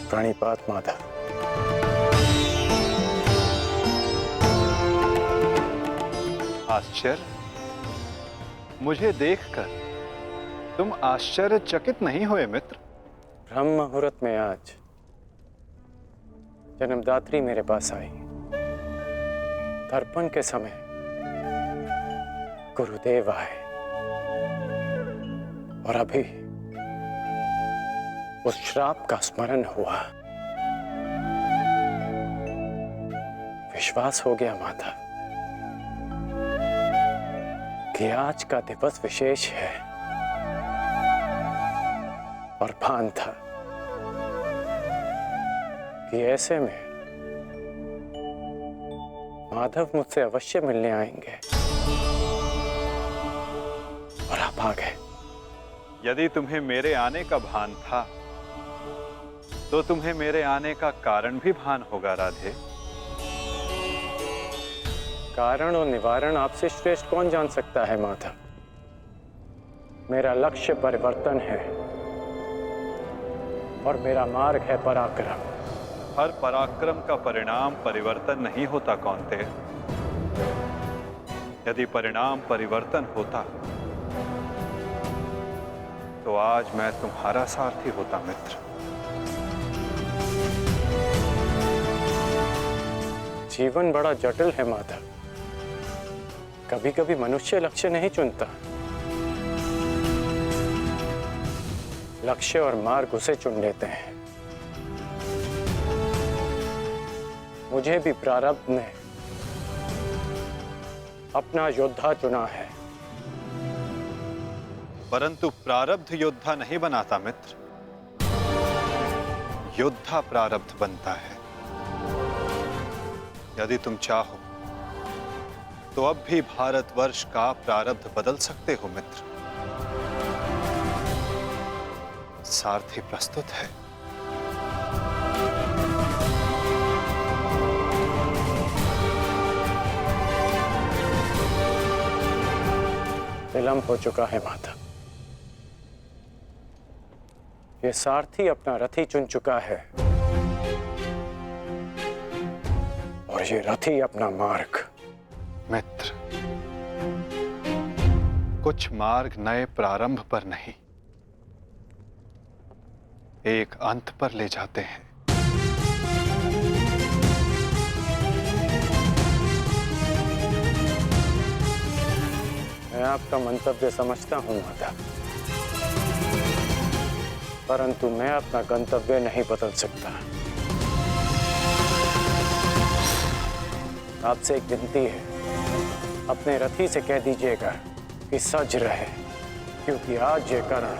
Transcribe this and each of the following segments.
प्रणिपात माधव। आश्चर्य? मुझे देखकर तुम आश्चर्यचकित नहीं हुए मित्र? ब्रह्म मुहूर्त में आज जन्मदात्री मेरे पास आई। तर्पण के समय गुरुदेव आए और अभी उस श्राप का स्मरण हुआ। विश्वास हो गया माता कि आज का दिवस विशेष है और भान था कि ऐसे में माधव मुझसे अवश्य मिलने आएंगे और आप आ गए। यदि तुम्हें मेरे आने का भान था तो तुम्हें मेरे आने का कारण भी भान होगा राधे। कारण और निवारण आपसे श्रेष्ठ कौन जान सकता है माधव। मेरा लक्ष्य परिवर्तन है और मेरा मार्ग है पराक्रम। हर पराक्रम का परिणाम परिवर्तन नहीं होता कौन्ते। यदि परिणाम परिवर्तन होता तो आज मैं तुम्हारा सारथी होता मित्र। जीवन बड़ा जटिल है माधव। कभी कभी मनुष्य लक्ष्य नहीं चुनता, लक्ष्य और मार्ग उसे चुन लेते हैं। मुझे भी प्रारब्ध ने अपना योद्धा चुना है। परंतु प्रारब्ध योद्धा नहीं बनाता मित्र, योद्धा प्रारब्ध बनता है। यदि तुम चाहो तो अब भी भारतवर्ष का प्रारब्ध बदल सकते हो मित्र। सारथी प्रस्तुत है। विलंब हो चुका है माता। ये सारथी अपना रथी चुन चुका है और ये रथी अपना मार्ग। मित्र, कुछ मार्ग नए प्रारंभ पर नहीं, एक अंत पर ले जाते हैं। मैं आपका मंतव्य समझता हूं माता, परंतु मैं अपना गंतव्य नहीं बदल सकता। आपसे एक विनती है, अपने रथी से कह दीजिएगा कि सज रहे, क्योंकि आज ये करण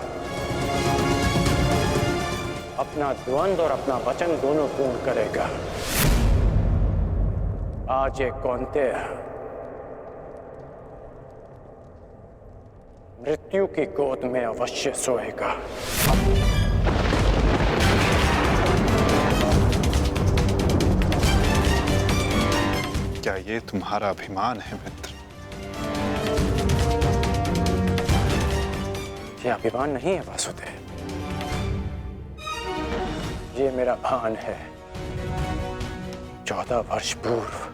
अपना द्वंद्व और अपना वचन दोनों पूर्ण करेगा। आज ये कौन्तेय मृत्यु की गोद में अवश्य सोएगा। क्या ये तुम्हारा अभिमान है मित्र? ये अभिमान नहीं है वासुदेव, ये मेरा भान है। 14 वर्ष पूर्व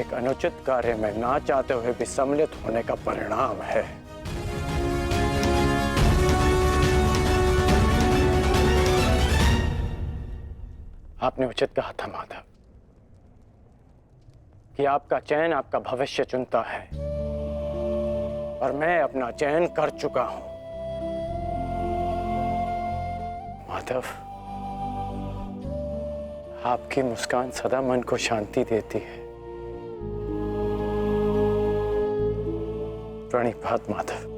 एक अनुचित कार्य में ना चाहते हुए भी सम्मिलित होने का परिणाम है। आपने उचित कहा था माधव कि आपका चयन आपका भविष्य चुनता है और मैं अपना चयन कर चुका हूं। माधव, आपकी मुस्कान सदा मन को शांति देती है। प्रणिपात माधव।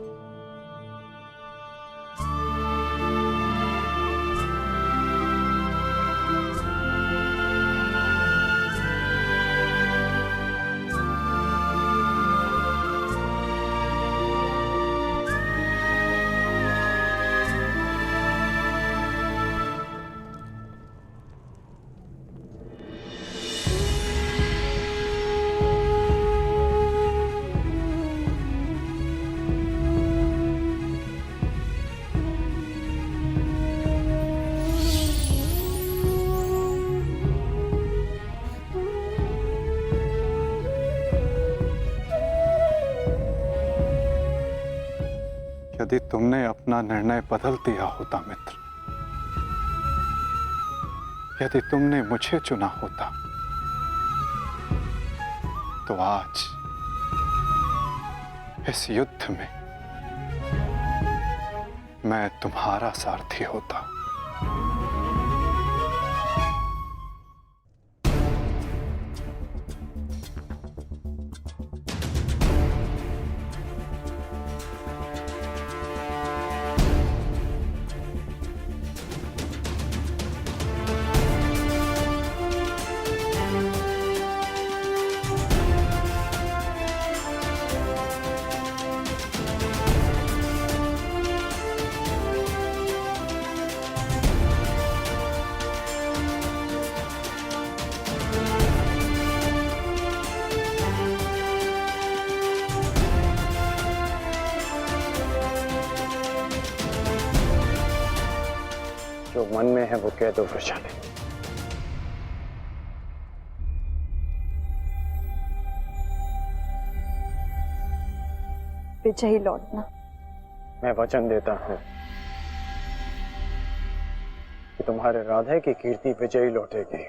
यदि तुमने अपना निर्णय बदल दिया होता मित्र, यदि तुमने मुझे चुना होता, तो आज इस युद्ध में मैं तुम्हारा सारथी होता। जो मन में है वो कह दो वृषाली। विजयी लौटना। मैं वचन देता हूं कि तुम्हारे राधे की कीर्ति विजयी लौटेगी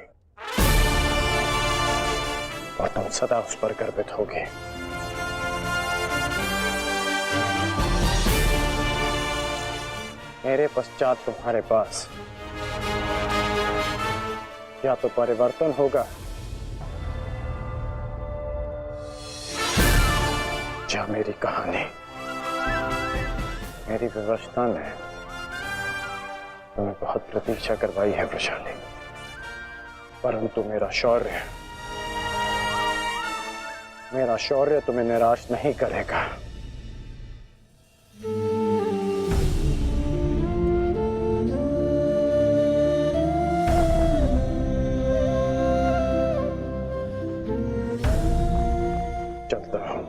और तुम सदा उस पर गर्वित होगे। मेरे पश्चात तुम्हारे पास या तो परिवर्तन होगा या मेरी कहानी। मेरी व्यवस्था ने तुम्हें बहुत प्रतीक्षा करवाई है वृषाली, परंतु मेरा शौर्य तुम्हें निराश नहीं करेगा। चलता हूं।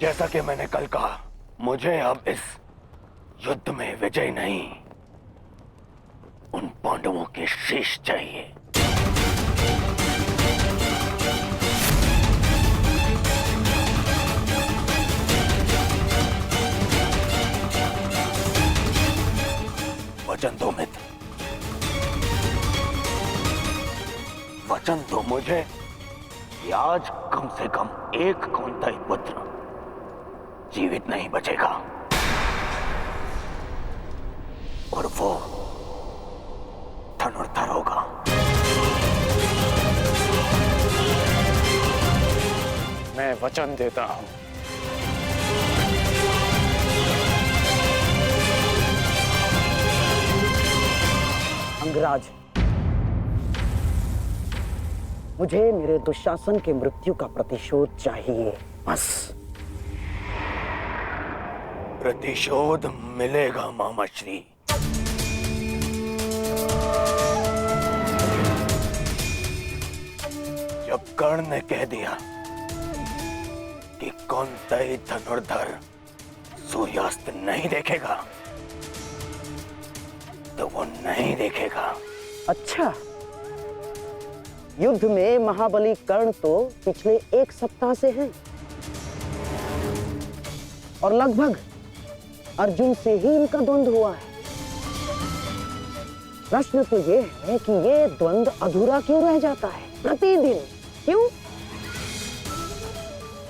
जैसा कि मैंने कल कहा, मुझे अब इस युद्ध में विजय नहीं, उन पांडवों के शीश चाहिए। वचन दो मित्र, वचन दो मुझे कि आज कम से कम एक कौंतेय पुत्र जीवित नहीं बचेगा और वो धनुर्धर होगा। मैं वचन देता हूं। अंगराज, मुझे मेरे दुशासन के मृत्यु का प्रतिशोध चाहिए, बस। प्रतिशोध मिलेगा मामाश्री। जब कर्ण ने कह दिया कि कौंतेय धनुर्धर सूर्यास्त नहीं देखेगा, तो वो नहीं देखेगा। अच्छा, युद्ध में महाबली कर्ण तो पिछले 1 सप्ताह से हैं और लगभग अर्जुन से ही इनका द्वंद्व हुआ है। प्रश्न तो ये है कि ये द्वंद्व अधूरा क्यों रह जाता है प्रतिदिन? क्यों?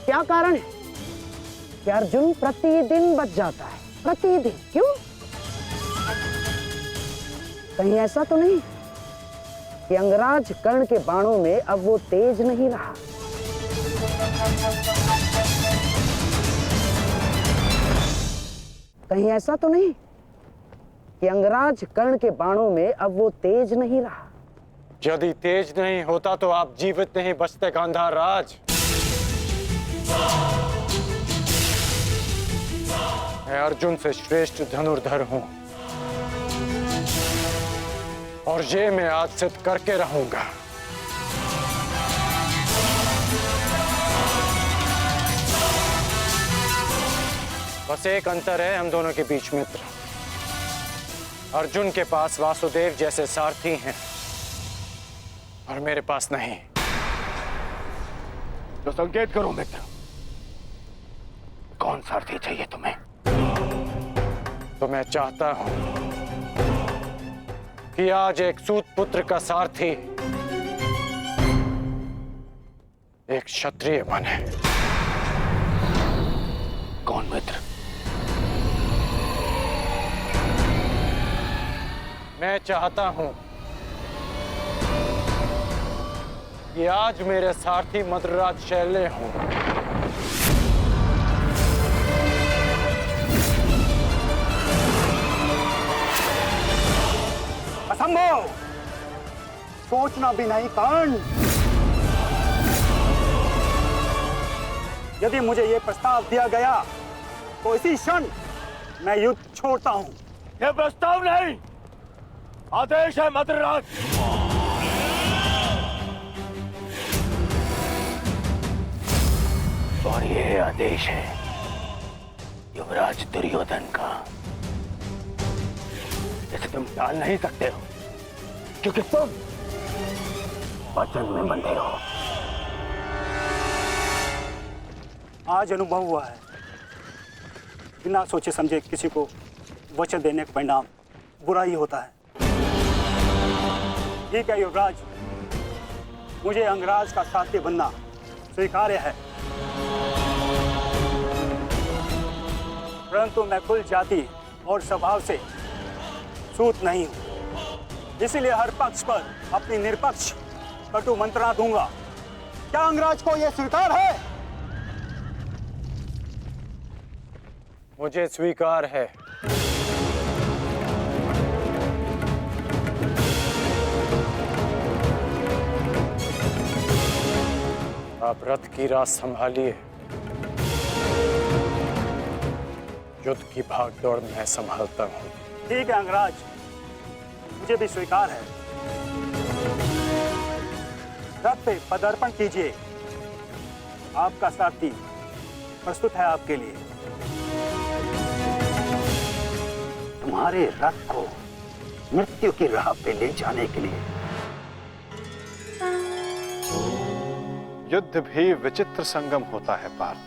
क्या कारण है कि अर्जुन प्रतिदिन बच जाता है? प्रतिदिन क्यों? कहीं ऐसा तो नहीं कि अंगराज कर्ण के बाणों में अब वो तेज नहीं रहा? कहीं ऐसा तो नहीं कि अंगराज कर्ण के बाणों में अब वो तेज नहीं रहा? यदि तेज नहीं होता तो आप जीवित नहीं बचते गांधार राज। मैं अर्जुन से श्रेष्ठ धनुर्धर हूं और ये मैं आज सिद्ध करके रहूंगा। बस एक अंतर है हम दोनों के बीच, मित्र। अर्जुन के पास वासुदेव जैसे सारथी हैं और मेरे पास नहीं। तो संकेत करो मित्र, कौन सारथी चाहिए तुम्हें? तो मैं चाहता हूं कि आज एक सूत पुत्र का सारथी एक क्षत्रिय बने। कौन मित्र? मैं चाहता हूं कि आज मेरे सारथी मद्रराज शैल्य हों। असंभव! सोचना भी नहीं कर्ण। यदि मुझे यह प्रस्ताव दिया गया तो इसी क्षण मैं युद्ध छोड़ता हूं। यह प्रस्ताव नहीं, आदेश है मद्रराज। और यह आदेश है युवराज दुर्योधन का, इसे तुम टाल नहीं सकते हो क्योंकि तुम वचन में बंधे हो। आज अनुभव हुआ है, बिना सोचे समझे किसी को वचन देने का परिणाम बुरा ही होता है। ठीक है युवराज, मुझे अंगराज का साथी बनना स्वीकार्य है, परंतु मैं कुल जाति और स्वभाव से सूत नहीं हूं, इसीलिए हर पक्ष पर अपनी निरपक्ष कटु मंत्रणा दूंगा। क्या अंगराज को यह स्वीकार है? मुझे स्वीकार है। आप रथ की राह संभालिए, युद्ध की भागदौड़ मैं संभालता हूं। ठीक है अंगराज, मुझे भी स्वीकार है। रथ पे पदार्पण कीजिए, आपका साथी प्रस्तुत है आपके लिए। तुम्हारे रथ को मृत्यु की राह पे ले जाने के लिए। युद्ध भी विचित्र संगम होता है पार्थ।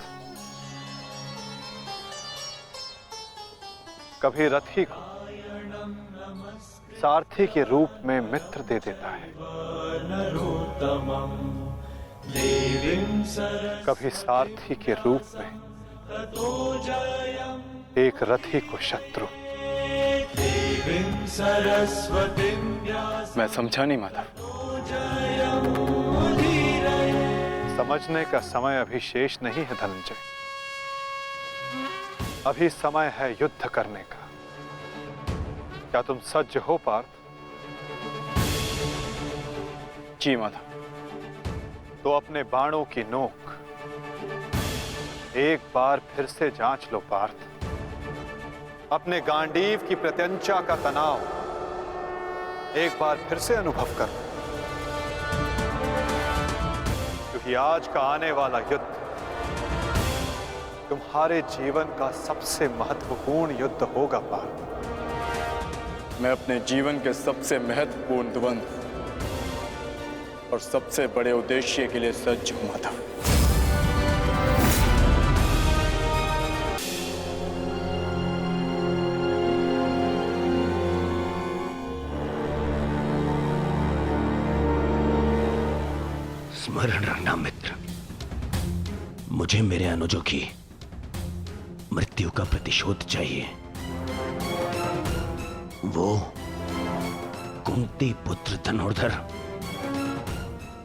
कभी रथी को सारथी के रूप में मित्र दे देता है, कभी सारथी के रूप में एक रथी को शत्रु। मैं समझा नहीं माता। समझने का समय अभी शेष नहीं है धनंजय, अभी समय है युद्ध करने का। क्या तुम सज्ज हो पार्थ? जी माता। तो अपने बाणों की नोक एक बार फिर से जांच लो पार्थ। अपने गांडीव की प्रत्यंचा का तनाव एक बार फिर से अनुभव कर, क्योंकि आज का आने वाला युद्ध तुम्हारे जीवन का सबसे महत्वपूर्ण युद्ध होगा पार्थ। मैं अपने जीवन के सबसे महत्वपूर्ण द्वंद्व और सबसे बड़े उद्देश्य के लिए सज्ज हूं माता। स्मरण रखना मित्र, मुझे मेरे अनुजों की मृत्यु का प्रतिशोध चाहिए। वो कुंती पुत्र धनुर्धर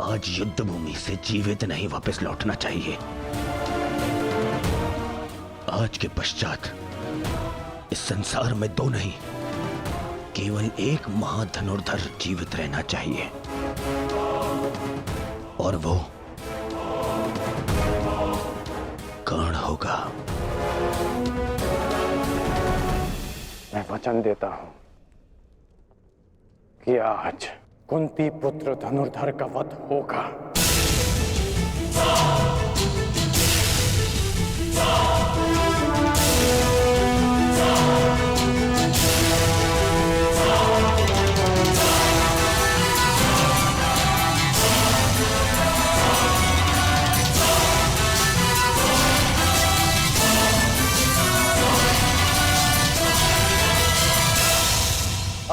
आज युद्ध भूमि से जीवित नहीं वापस लौटना चाहिए। आज के पश्चात इस संसार में दो नहीं, केवल एक महाधनुर्धर जीवित रहना चाहिए, और वो कर्ण होगा। मैं वचन देता हूं कि आज कुंती पुत्र धनुर्धर का वध होगा।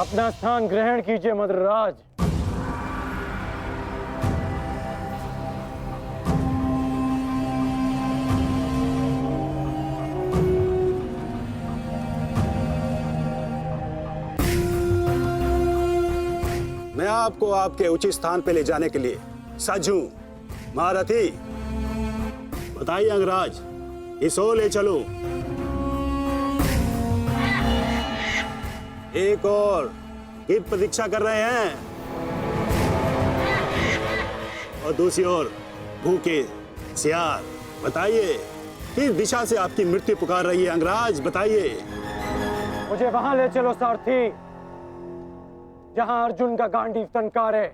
अपना स्थान ग्रहण कीजिए मद्रराज। मैं आपको आपके उचित स्थान पे ले जाने के लिए सज्ज हूं। महारथी, बताइए अंगराज, इस ओर ले चलो। एक और की प्रतीक्षा कर रहे हैं, और दूसरी ओर भूखे सियार। बताइए, किस दिशा से आपकी मृत्यु पुकार रही है अंगराज? बताइए। मुझे वहां ले चलो सारथी, जहां अर्जुन का गांडीव टंकारे।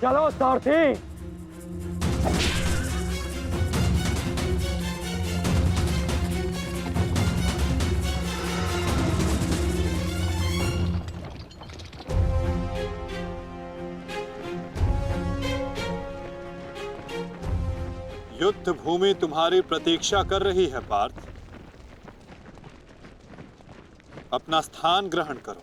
चलो सारथी। युद्ध भूमि तुम्हारी प्रतीक्षा कर रही है पार्थ। अपना स्थान ग्रहण करो।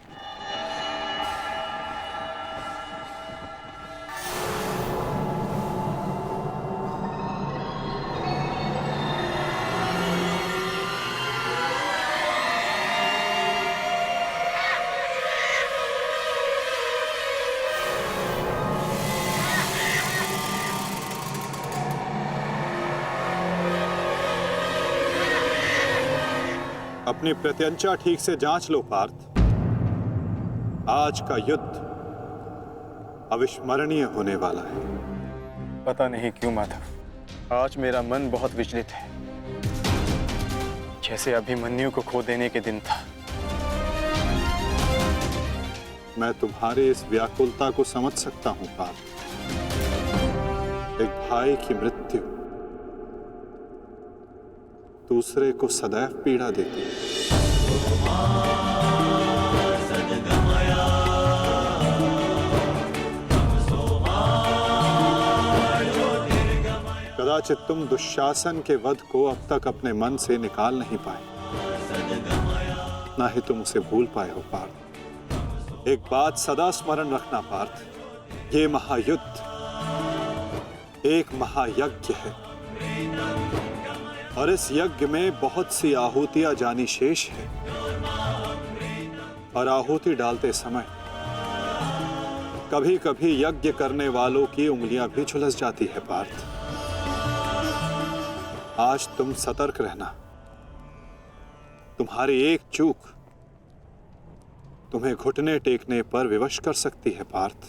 अपनी प्रत्यंचा ठीक से जांच लो पार्थ। आज का युद्ध अविस्मरणीय होने वाला है। पता नहीं क्यों माधव, आज मेरा मन बहुत विचलित है, जैसे अभिमन्यु को खो देने के दिन था। मैं तुम्हारी इस व्याकुलता को समझ सकता हूं पार्थ। एक भाई की मृत्यु दूसरे को सदैव पीड़ा देती है। कदाचित तुम दुशासन के वध को अब तक अपने मन से निकाल नहीं पाए, ना ही तुम उसे भूल पाए हो पार्थ। एक बात सदा स्मरण रखना पार्थ, ये महायुद्ध एक महायज्ञ है, और इस यज्ञ में बहुत सी आहुतियां जानी शेष है। और आहुति डालते समय कभी कभी यज्ञ करने वालों की उंगलियां भी झुलस जाती है पार्थ। आज तुम सतर्क रहना। तुम्हारी एक चूक तुम्हें घुटने टेकने पर विवश कर सकती है पार्थ।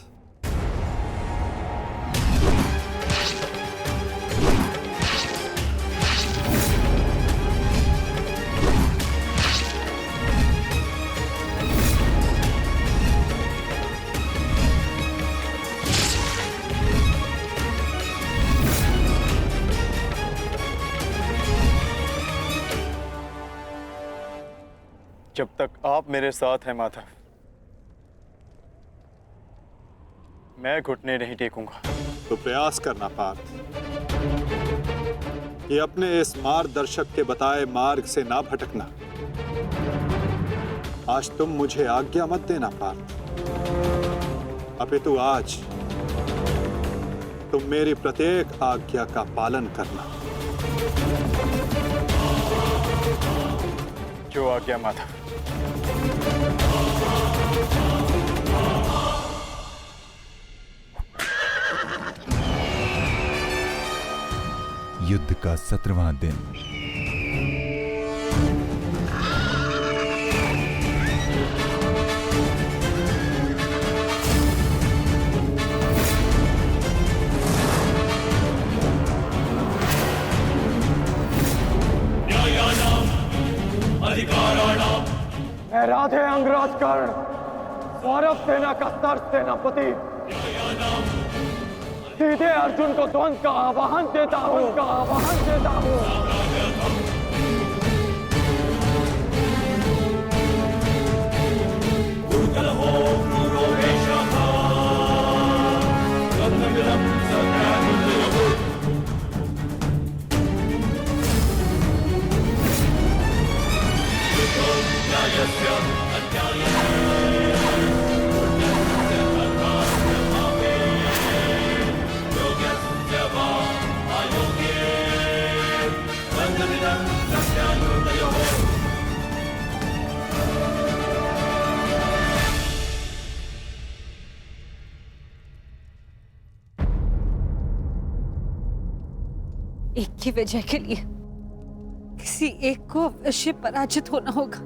जब तक आप मेरे साथ हैं माधव, मैं घुटने नहीं टेकूंगा। तो प्रयास करना पार्थ कि अपने इस मार्गदर्शक के बताए मार्ग से ना भटकना। आज तुम मुझे आज्ञा मत देना पार्थ, अपितु आज तुम मेरी प्रत्येक आज्ञा का पालन करना। जो आज्ञा माधव। युद्ध का 17वां दिन। मैं राधे अंगराज कर्ण, सौरभ सेना का सर सेनापति, सीधे अर्जुन को द्वंद्व का आह्वान देता हूं। एक की वजह के लिए किसी एक को अवश्य पराजित होना होगा।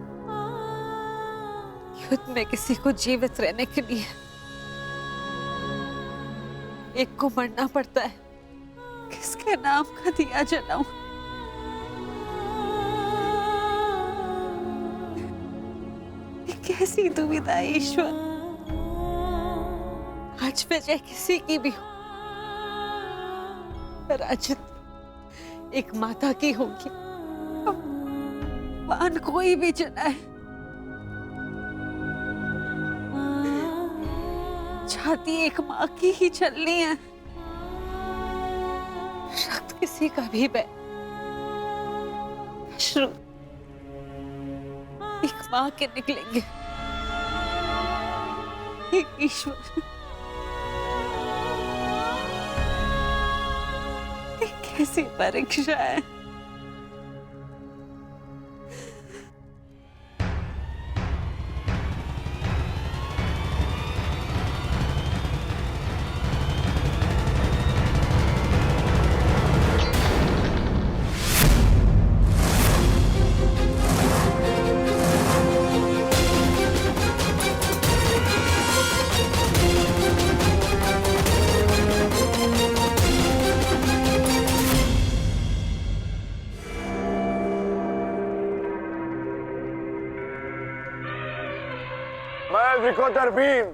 युद्ध में किसी को जीवित रहने के लिए एक को मरना पड़ता है। किसके नाम का दिया जलाऊं? ये कैसी दुविधा है ईश्वर। आज वजह किसी की भी हो, पराजित एक माता की होगी। बाण कोई भी चलाए, छाती एक माँ की ही चलनी है। रक्त किसी का भी बहे, अश्रु एक माँ के निकलेंगे। एक ईश्वर, कैसी परीक्षा है। मैं विकोटर भीम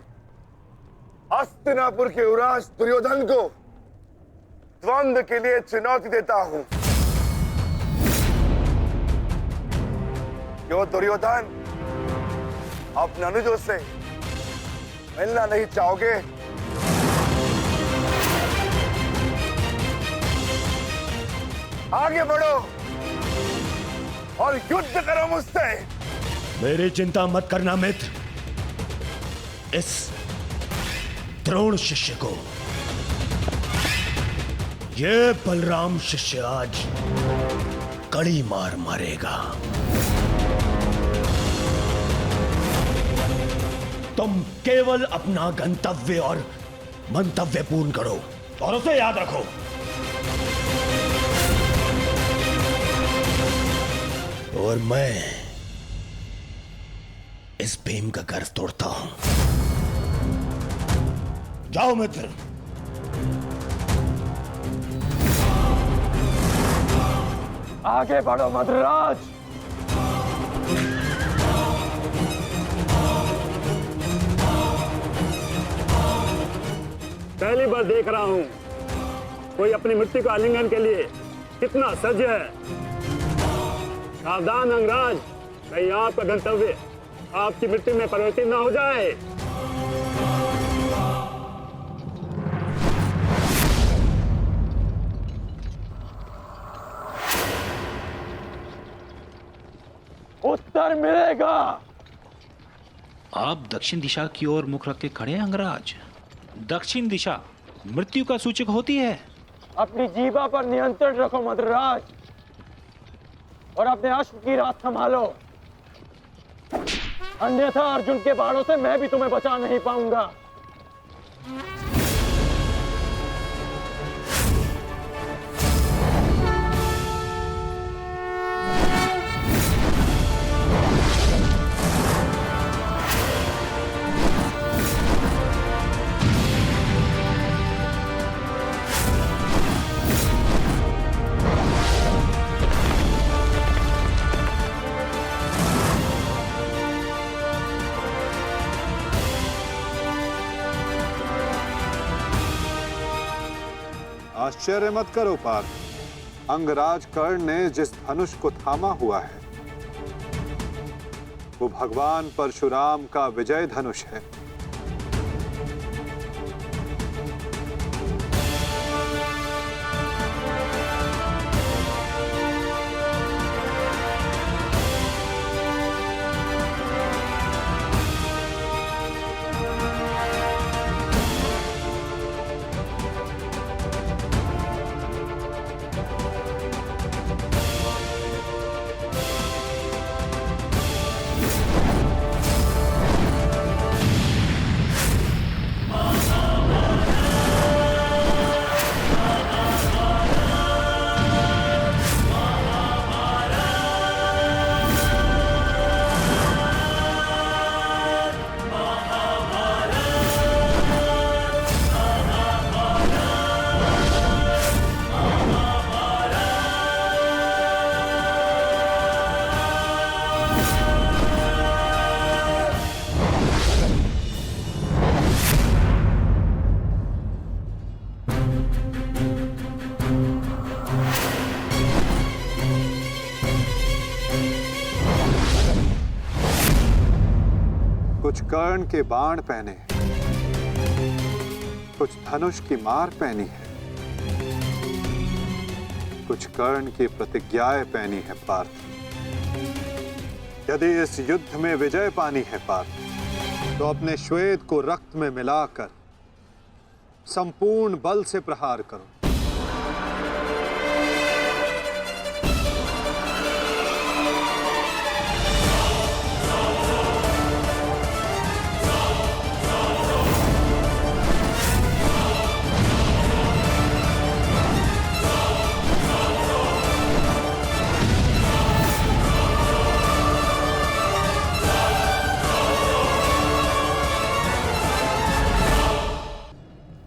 हस्तिनापुर के युवराज दुर्योधन को द्वंद्व के लिए चुनौती देता हूं। क्यों दुर्योधन, अपने अनुजों से मिलना नहीं चाहोगे? आगे बढ़ो और युद्ध करो मुझसे। मेरी चिंता मत करना मित्र। इस द्रोण शिष्य को, ये बलराम शिष्य आज कड़ी मार मारेगा। तुम केवल अपना गंतव्य और मंतव्य पूर्ण करो और उसे याद रखो। और मैं इस भीम का गर्व तोड़ता हूं। जाओ मित्र। आगे बढ़ो मद्रराज। पहली बार देख रहा हूं कोई अपनी मृत्यु का आलिंगन के लिए कितना सज्ज है। सावधान अंगराज, कहीं आपका गंतव्य आपकी मृत्यु में परिवर्तित न हो जाए। उत्तर मिलेगा। आप दक्षिण दिशा की ओर मुख रख के खड़े हैं अंगराज। दक्षिण दिशा मृत्यु का सूचक होती है। अपनी जीवा पर नियंत्रण रखो मद्रराज, और अपने अश्व की रात संभालो, अन्यथा अर्जुन के बाणों से मैं भी तुम्हें बचा नहीं पाऊंगा। आश्चर्य मत करो पार्थ, अंगराज कर्ण ने जिस धनुष को थामा हुआ है वो भगवान परशुराम का विजय धनुष है। कुछ कर्ण के बाण पहने हैं, कुछ धनुष की मार पहनी है, कुछ कर्ण की प्रतिज्ञाएं पहनी है पार्थ। यदि इस युद्ध में विजय पानी है पार्थ, तो अपने श्वेत को रक्त में मिलाकर संपूर्ण बल से प्रहार करो।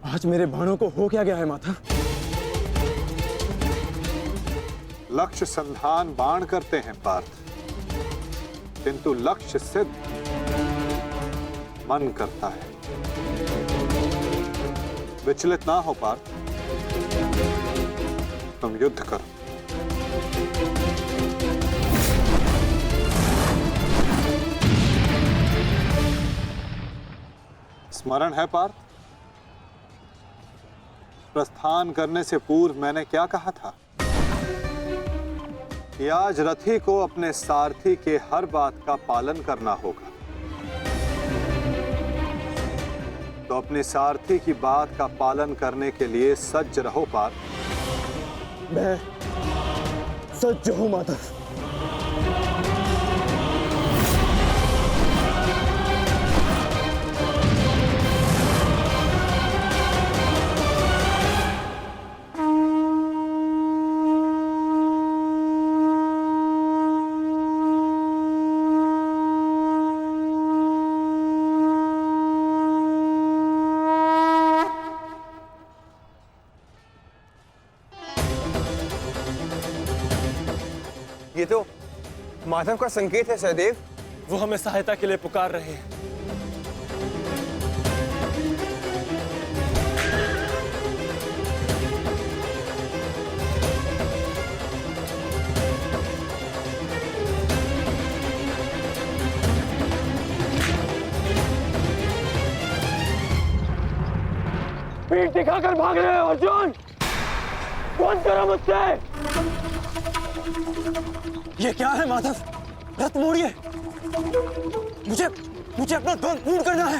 आज मेरे बाणों को हो क्या गया है माता? लक्ष्य संधान बाण करते हैं पार्थ, किंतु लक्ष्य सिद्ध मन करता है। विचलित ना हो पार्थ, तुम युद्ध करो। स्मरण है पार्थ, प्रस्थान करने से पूर्व मैंने क्या कहा था कि आज रथी को अपने सारथी के हर बात का पालन करना होगा। तो अपने सारथी की बात का पालन करने के लिए सज्ज रहो पार्थ। मैं सज्ज हूं माता। ये तो माधव का संकेत है सहदेव। वो हमें सहायता के लिए पुकार रहे हैं। पीठ दिखाकर भाग रहे हो अर्जुन, कौन करो मुझसे? ये क्या है माधव? रथ मोड़िए, मुझे अपना ध्वज पूर्ण करना है।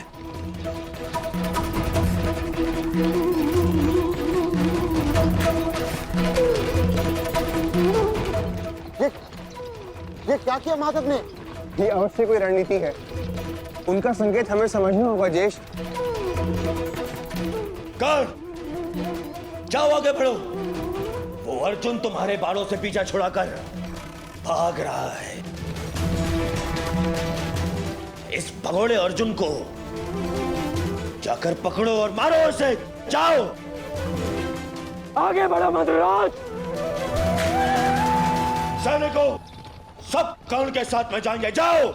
ये क्या किया माधव ने? ये अवश्य कोई रणनीति है। उनका संकेत हमें समझना होगा ज्येष्ठ। कर्ण, जाओ आगे बढ़ो। वो अर्जुन तुम्हारे बाणों से पीछा छुड़ाकर भाग रहा है। इस भगोड़े अर्जुन को जाकर पकड़ो और मारो उसे। जाओ आगे बढ़ो मंत्रराज। सैनिकों, सब कर्ण के साथ में जाएंगे। जाओ।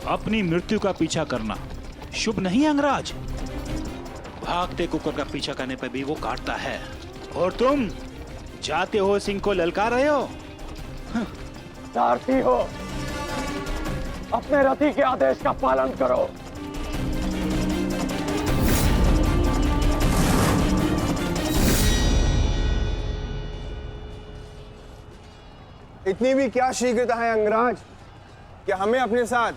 अपनी मृत्यु का पीछा करना शुभ नहीं है अंगराज। भागते कुकुर का पीछा करने पर भी वो काटता है, और तुम जाते हो सिंह को ललकार रहे हो। सारथी हो, अपने रथी के आदेश का पालन करो। इतनी भी क्या शीघ्रता है अंगराज कि हमें अपने साथ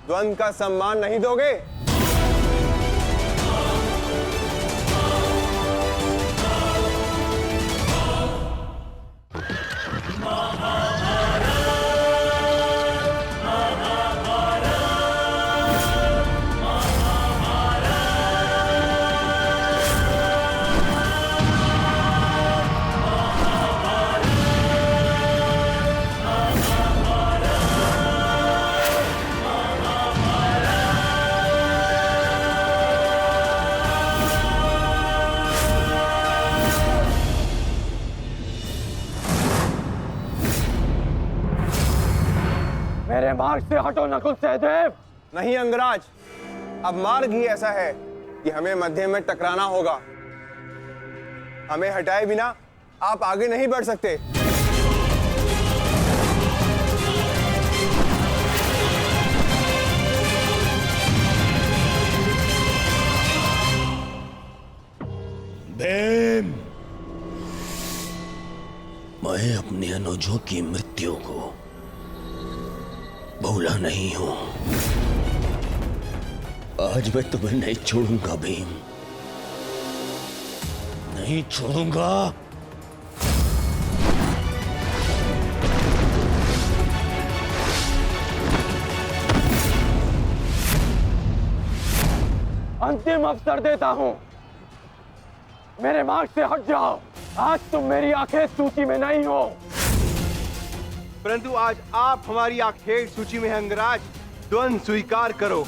द्वंद का सम्मान नहीं दोगे? मेरे मार्ग से हटो नकुल सहदेव। नहीं अंगराज, अब मार्ग ही ऐसा है कि हमें मध्य में टकराना होगा। हमें हटाए बिना आप आगे नहीं बढ़ सकते। भीम, मैं अपने अनुजों की मृत्यु को भूला नहीं हूं। आज मैं तुम्हें नहीं छोड़ूंगा भीम, नहीं छोड़ूंगा। अंतिम अवसर देता हूं, मेरे मार्ग से हट जाओ। आज तुम मेरी आखेट सूची में नहीं हो, परंतु आज आप हमारी आखेट सूची में हैं अंगराज। द्वंद स्वीकार करो।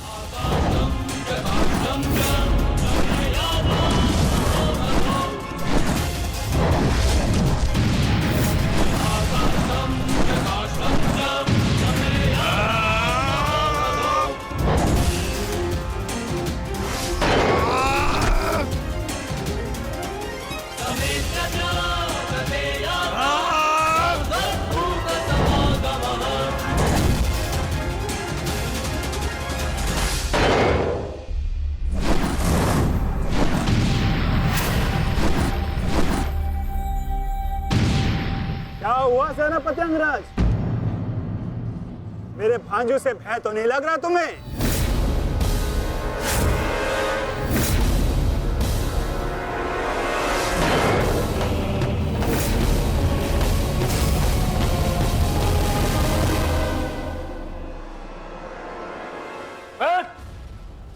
क्या हुआ सेनापति अंगराज? मेरे भांजों से भय तो नहीं लग रहा तुम्हें?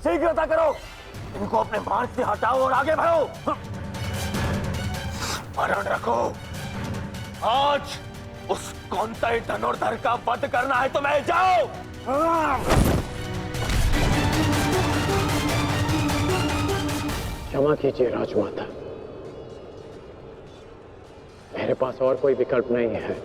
शीघ्रता करो, इनको अपने मार्ग से हटाओ और आगे बढ़ो। स्मरण रखो, आज उस कौंतई धनुर्धर का वध करना है तुम्हें। जाओ। क्षमा कीजिए राजमाता, मेरे पास और कोई विकल्प नहीं है।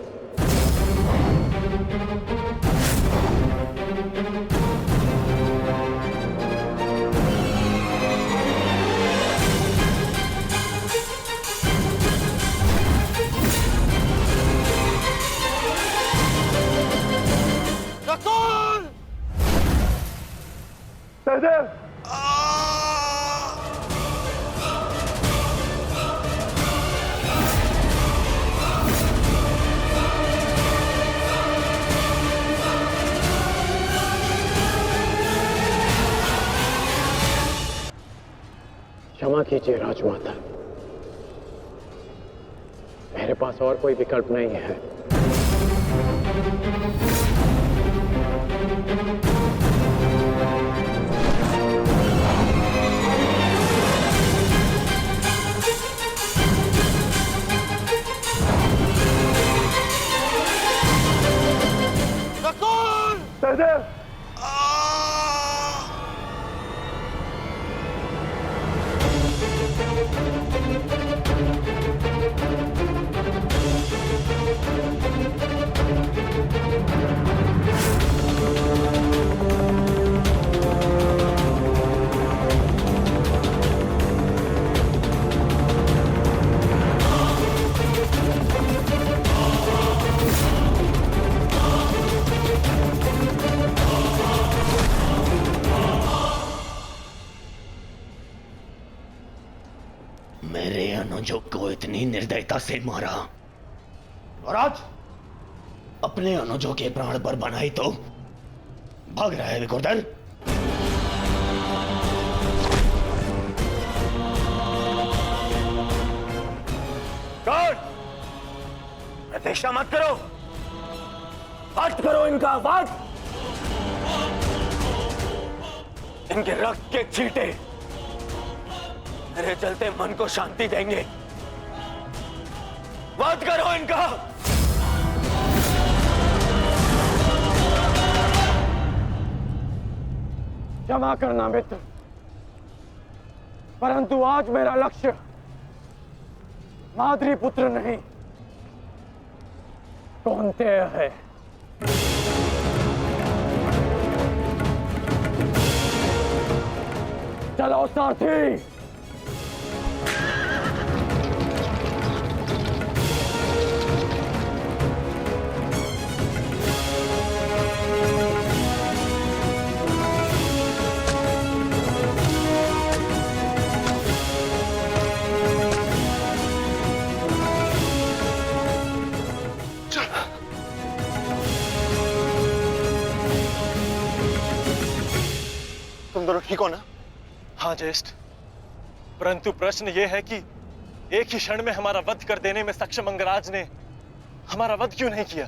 सहदेव, क्षमा कीजिए राजमाता, मेरे पास और कोई विकल्प नहीं है। सहदेव, मेरे अनुजों को इतनी निर्दयता से मारा और आज अपने अनुजों के प्राण पर बनाई तो भाग रहा है विकुर्धर। गार्ड, प्रतीक्षा मत करो, वध करो इनका, वध। इनके रक्त के छींटे मेरे चलते मन को शांति देंगे। वध करो इनका। क्षमा करना मित्र, परंतु आज मेरा लक्ष्य माद्री पुत्र नहीं कौन्तेय है। चलो सारथी। तुम दोनों ठीक हो ना? हाँ ज्येष्ठ, परंतु प्रश्न यह है कि एक ही क्षण में हमारा वध कर देने में सक्षम अंगराज ने हमारा वध क्यों नहीं किया?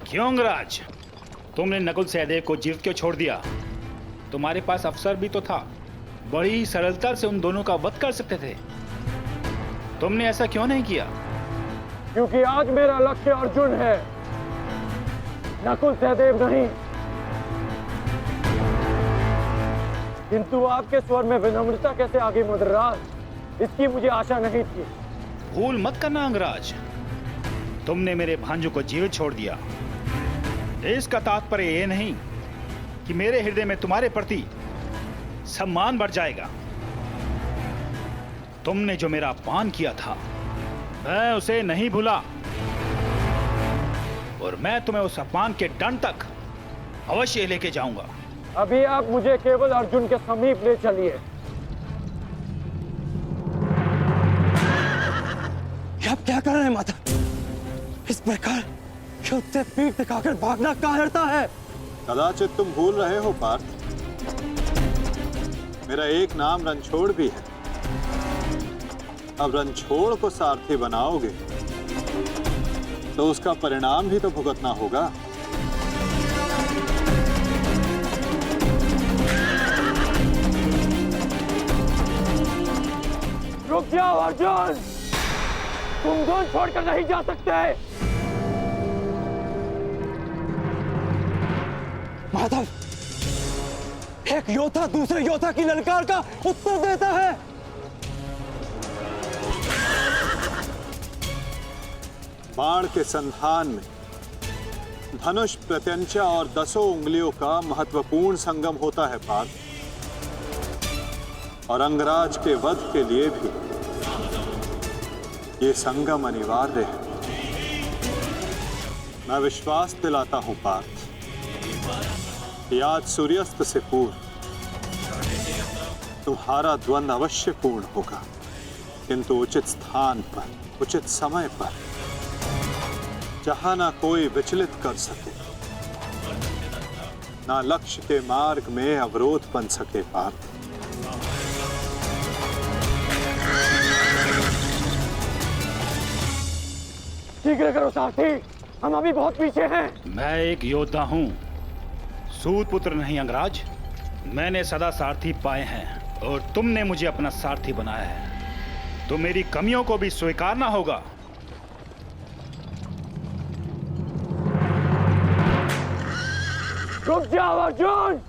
क्यों अंगराज, तुमने नकुल सहदेव को जीवित क्यों छोड़ दिया? तुम्हारे पास अवसर भी तो था, बड़ी सरलता से उन दोनों का वध कर सकते थे। तुमने ऐसा क्यों नहीं किया? क्योंकि आज मेरा लक्ष्य अर्जुन है, नकुल सहदेव नहीं। किंतु आपके स्वर में विनम्रता कैसे आ गई मद्रराज, इसकी मुझे आशा नहीं थी। भूल मत करना अंगराज, तुमने मेरे भांजू को जीवित छोड़ दिया। इसका तात्पर्य यह नहीं कि मेरे हृदय में तुम्हारे प्रति सम्मान बढ़ जाएगा। तुमने जो मेरा अपमान किया था मैं उसे नहीं भूला, और मैं तुम्हें उस अपमान के दंड तक अवश्य लेके जाऊंगा। अभी आप मुझे केवल अर्जुन के समीप ले चलिए। आप क्या कर रहे हैं माता? इस प्रकार युद्ध से पीठ दिखाकर भागना कायरता है। कदाचित तुम भूल रहे हो पार्थ, मेरा एक नाम रणछोड़ भी है। अब रणछोड़ को सारथी बनाओगे तो उसका परिणाम भी तो भुगतना होगा। रुक जाओ अर्जुन, तुम दोनों छोड़कर नहीं जा सकते। माधव, एक योद्धा दूसरे योद्धा की ललकार का उत्तर देता है। बाण के संधान में धनुष, प्रत्यंचा और 10 उंगलियों का महत्वपूर्ण संगम होता है पार्थ, और अंगराज के वध के लिए भी ये संगम अनिवार्य है। मैं विश्वास दिलाता हूं पार्थ, आज सूर्यास्त से पूर्व तुम्हारा द्वंद अवश्य पूर्ण होगा, किंतु उचित स्थान पर, उचित समय पर, जहां ना कोई विचलित कर सके, ना लक्ष्य के मार्ग में अवरोध बन सके पार्थ। शीघ्र करो सारथी, हम अभी बहुत पीछे हैं। मैं एक योद्धा हूं, सूत पुत्र नहीं अंगराज। मैंने सदा सारथी पाए हैं और तुमने मुझे अपना सारथी बनाया है, तो मेरी कमियों को भी स्वीकारना होगा। रुक जाओ अर्जुन।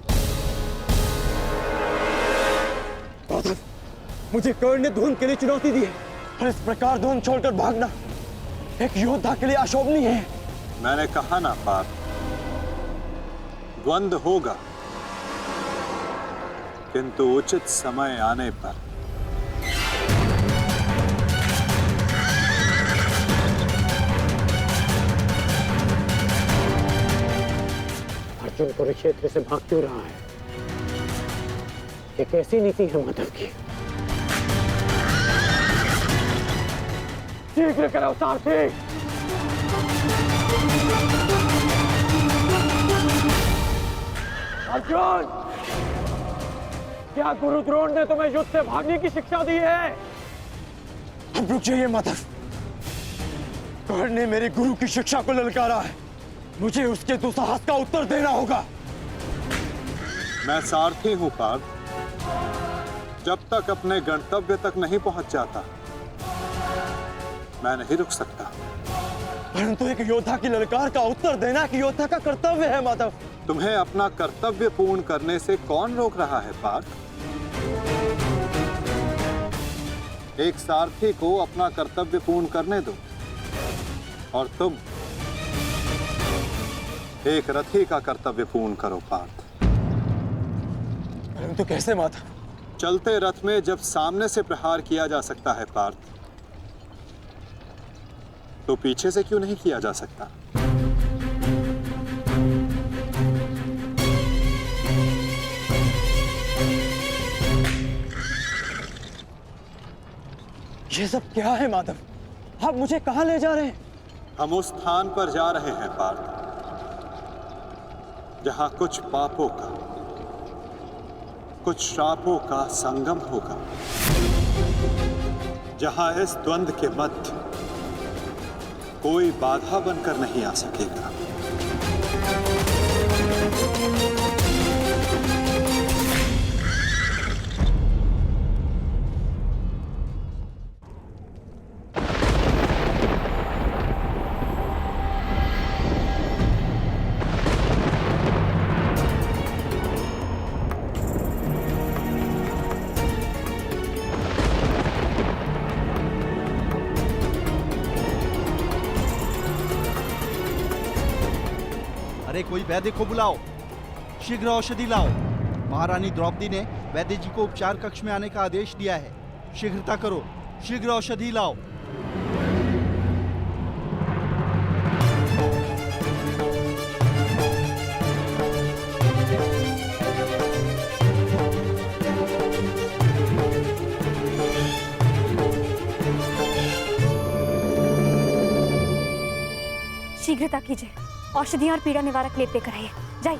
मुझे कर्ण ने धुन के लिए चुनौती दी है, और इस प्रकार धुन छोड़कर भागना एक योद्धा के लिए अशोभनीय है। मैंने कहा ना पार्थ, द्वंद होगा, किंतु उचित समय आने पर। अर्जुन कुरुक्षेत्र से भाग क्यों रहा है? ये कैसी नीति है माधव की? शीघ्र करो सारथी। अर्जुन, क्या गुरु द्रोण ने तुम्हें युद्ध से भागने की शिक्षा दी है? अब रुक जाइए माधव। कर्ण ने मेरे गुरु की शिक्षा को ललकारा है, मुझे उसके दुस्साहस का उत्तर देना होगा। मैं सारथी हूं पार्थ। जब तक अपने गंतव्य तक नहीं पहुंच जाता मैं नहीं रुक सकता। परंतु एक योद्धा की ललकार का उत्तर देना एक योद्धा का कर्तव्य है माधव। तुम्हें अपना कर्तव्य पूर्ण करने से कौन रोक रहा है पार्थ? एक सारथी को अपना कर्तव्य पूर्ण करने दो और तुम एक रथी का कर्तव्य पूर्ण करो पार्थ। परंतु कैसे माधव? चलते रथ में जब सामने से प्रहार किया जा सकता है पार्थ, तो पीछे से क्यों नहीं किया जा सकता? ये सब क्या है माधव? आप मुझे कहां ले जा रहे हैं? हम उस स्थान पर जा रहे हैं पार्थ जहां कुछ पापों का, कुछ श्रापों का संगम होगा, जहां इस द्वंद्व के मध्य कोई बाधा बनकर नहीं आ सकेगा। अरे कोई वैद्य को बुलाओ, शीघ्र औषधि लाओ। महारानी द्रौपदी ने वैद्य जी को उपचार कक्ष में आने का आदेश दिया है। शीघ्रता करो, शीघ्र औषधि लाओ। शीघ्रता कीजिए, औषधि और पीड़ा निवारक लेप लेकर आइए। जाइए।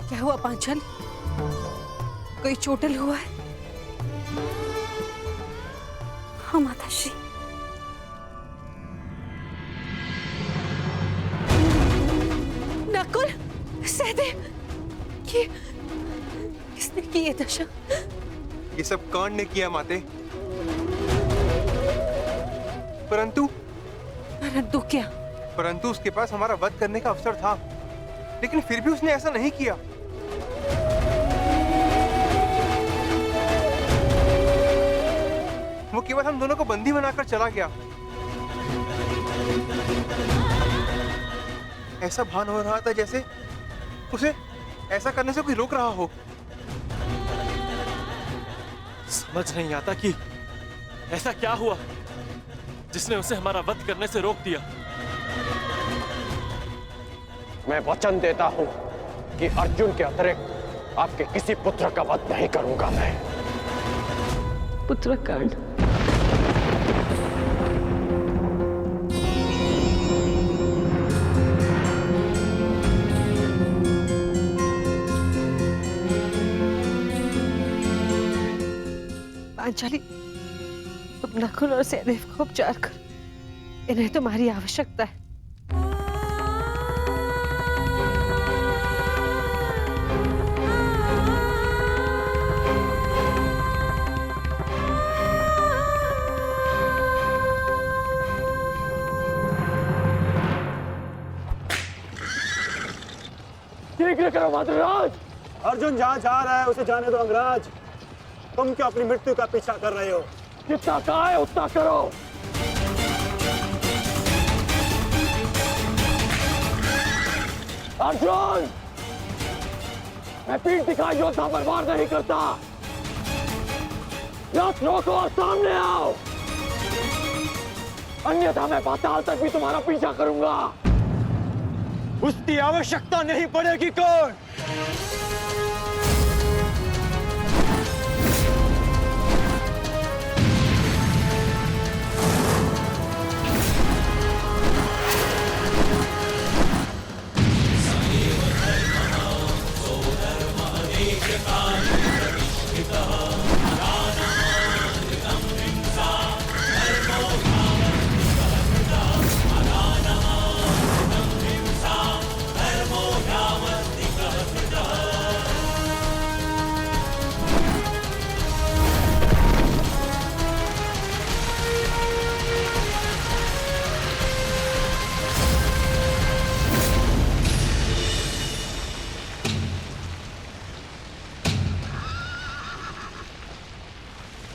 क्या हुआ पांचाली? कोई चोटिल हुआ है? हाँ माताश्री। नकुल, सहदेव, किसने की ये दशा? ये सब कर्ण ने किया माते। परंतु क्या? परंतु उसके पास हमारा वध करने का अवसर था, लेकिन फिर भी उसने ऐसा नहीं किया। वो केवल हम दोनों को बंदी बनाकर चला गया। ऐसा भान हो रहा था जैसे उसे ऐसा करने से कोई रोक रहा हो। समझ नहीं आता कि ऐसा क्या हुआ जिसने उसे हमारा वध करने से रोक दिया। मैं वचन देता हूं कि अर्जुन के अतिरिक्त आपके किसी पुत्र का वध नहीं करूंगा मैं। पुत्र कर्ण, पांचाली, तुम नकुल और सहदेव को उपचार कर, इन्हें तुम्हारी आवश्यकता है। शीघ्र करो माद्रराज। अर्जुन जहां जा रहा है उसे जाने दो अंगराज। तुम क्यों अपनी मृत्यु का पीछा कर रहे हो? जितना कहा है उतना करो। अर्जुन, मैं पीठ दिखा योद्धा पर वार नहीं करता। रथ रोको और सामने आओ। अन्यथा मैं पाताल तक भी तुम्हारा पीछा करूंगा। उसकी आवश्यकता नहीं पड़ेगी कौन?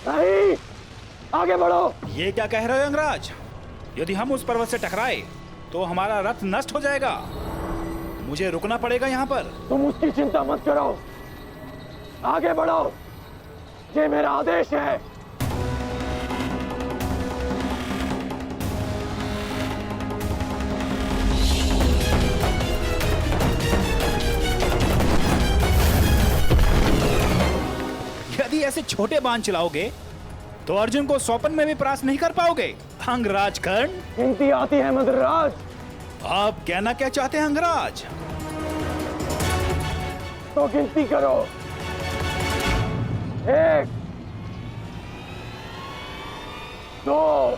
नहीं, आगे बढ़ो। ये क्या कह रहे हो अंगराज? यदि हम उस पर्वत से टकराए तो हमारा रथ नष्ट हो जाएगा। मुझे रुकना पड़ेगा यहाँ पर। तुम उसकी चिंता मत करो, आगे बढ़ो, ये मेरा आदेश है। यदि ऐसे छोटे बाण चलाओगे तो अर्जुन को स्वपन में भी परास्त नहीं कर पाओगे। अंगराज कर्ण, गिनती आती है मद्रराज। आप कहना क्या चाहते हैं अंगराज? तो गिनती करो। 1, 2,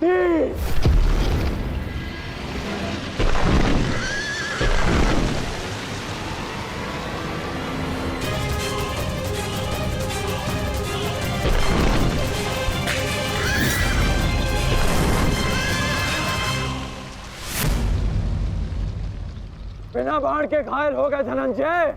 3। बिना बाण के घायल हो गए धनंजय।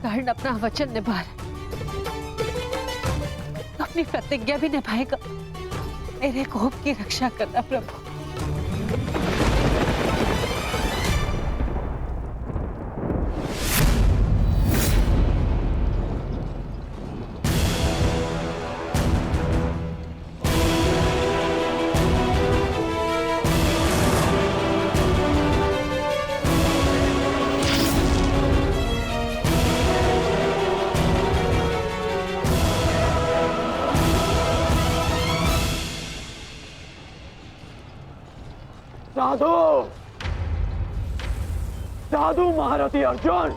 कर्ण अपना वचन निभा रहा है, अपनी प्रतिज्ञा भी निभाएगा। मेरे कोप की रक्षा करना प्रभु। साधु, साधु महारथी अर्जुन,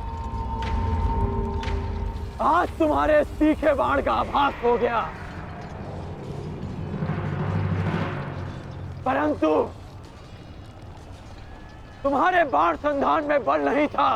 आज तुम्हारे तीखे बाण का आभास हो गया, परंतु तुम्हारे बाण संधान में बल नहीं था।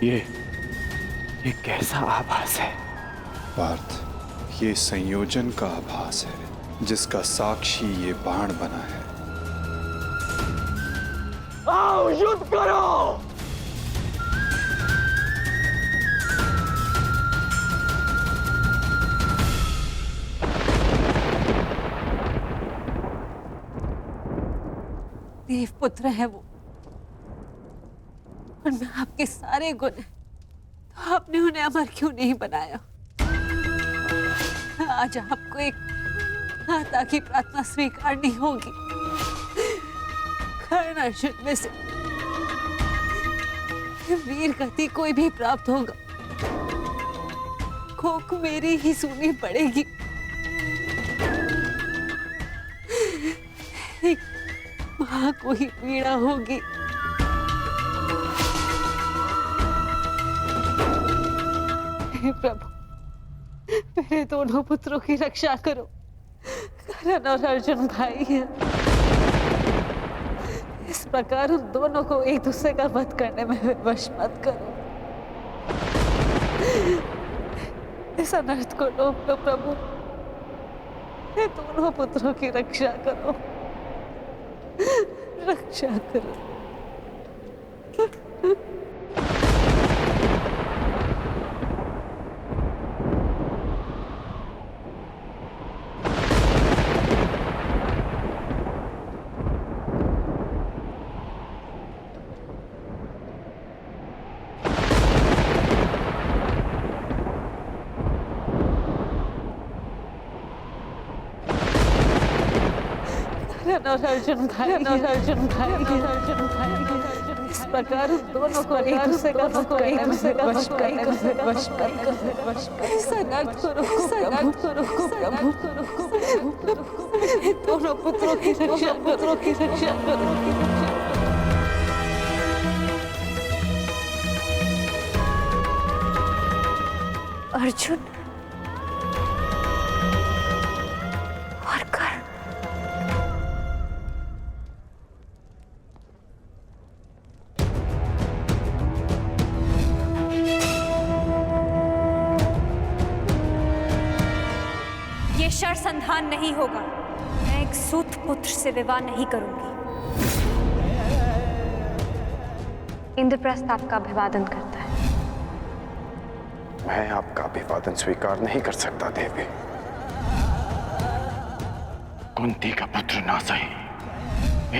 ये कैसा आभास है? पार्थ, ये संयोजन का आभास है जिसका साक्षी ये बाण बना है। आओ युद्ध करो। देवपुत्र है वो, और मैं आपके सारे गुण हैं, तो आपने उन्हें अमर क्यों नहीं बनाया? आज आपको एक माता की प्रार्थना स्वीकारनी होगी। कर्ण अर्जुन में से वीर गति कोई भी प्राप्त होगा, कोक मेरी ही सुननी पड़ेगी। एक मां को ही पीड़ा होगी। हे प्रभु, मेरे दोनों पुत्रों की रक्षा करो। कर्ण और अर्जुन भाई हैं। इस प्रकार उन दोनों को एक दूसरे का वध करने में विवश मत करो। इस अनर्थ को रोक लो प्रभु। मेरे दोनों पुत्रों की रक्षा करो, रक्षा करो। और अर्जुन भाई, अर्जुन भाई, अर्जुन भाई, इस प्रकार दोनों को एक दूसरे का वध दोनों पुत्रों की रक्षा करो। अर्जुन और कर्ण, ये शरसंधान नहीं होगा। मैं एक सूत पुत्र से विवाह नहीं करूंगी। इंद्रप्रस्थ आपका अभिवादन करता है। मैं आपका अभिवादन स्वीकार नहीं कर सकता देवी। कुंती का पुत्र ना सही,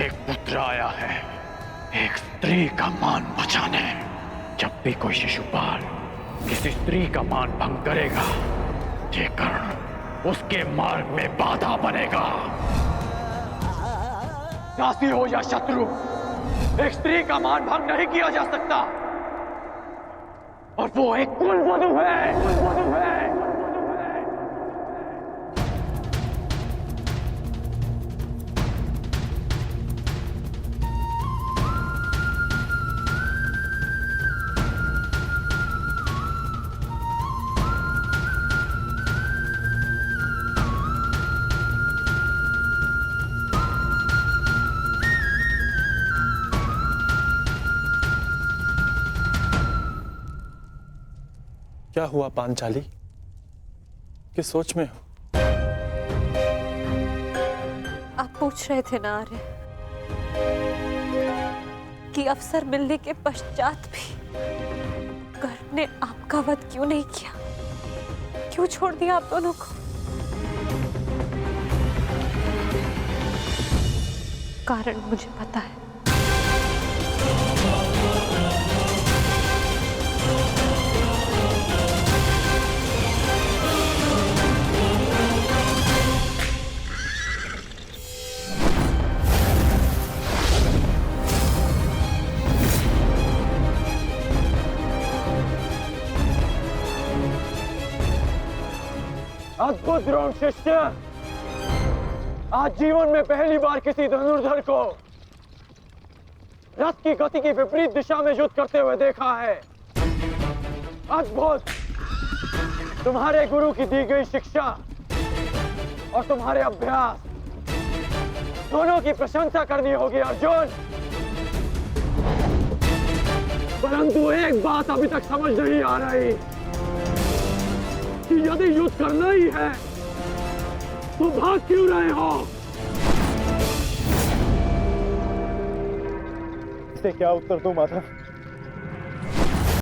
एक पुत्र आया है एक स्त्री का मान बचाने। जब भी कोई शिशुपाल किसी स्त्री का मान भंग करेगा, ये कर्ण उसके मार्ग में बाधा बनेगा। दासी हो या शत्रु, एक स्त्री का मान भंग नहीं किया जा सकता, और वो एक कुलवधू है। क्या हुआ पांचाली? किस सोच में हो? आप पूछ रहे थे ना आर्य कि अवसर मिलने के पश्चात भी कर्ण ने आपका वध क्यों नहीं किया, क्यों छोड़ दिया आप दोनों को? कारण मुझे पता है। अद्भुत द्रोण शिष्य, आज जीवन में पहली बार किसी धनुर्धर को रथ की गति की विपरीत दिशा में युद्ध करते हुए देखा है। अद्भुत! तुम्हारे गुरु की दी गई शिक्षा और तुम्हारे अभ्यास दोनों की प्रशंसा करनी होगी अर्जुन। परंतु एक बात अभी तक समझ नहीं आ रही कि यदि युद्ध करना ही है तो भाग क्यों रहे हो? इसे क्या उत्तर दूं माधव?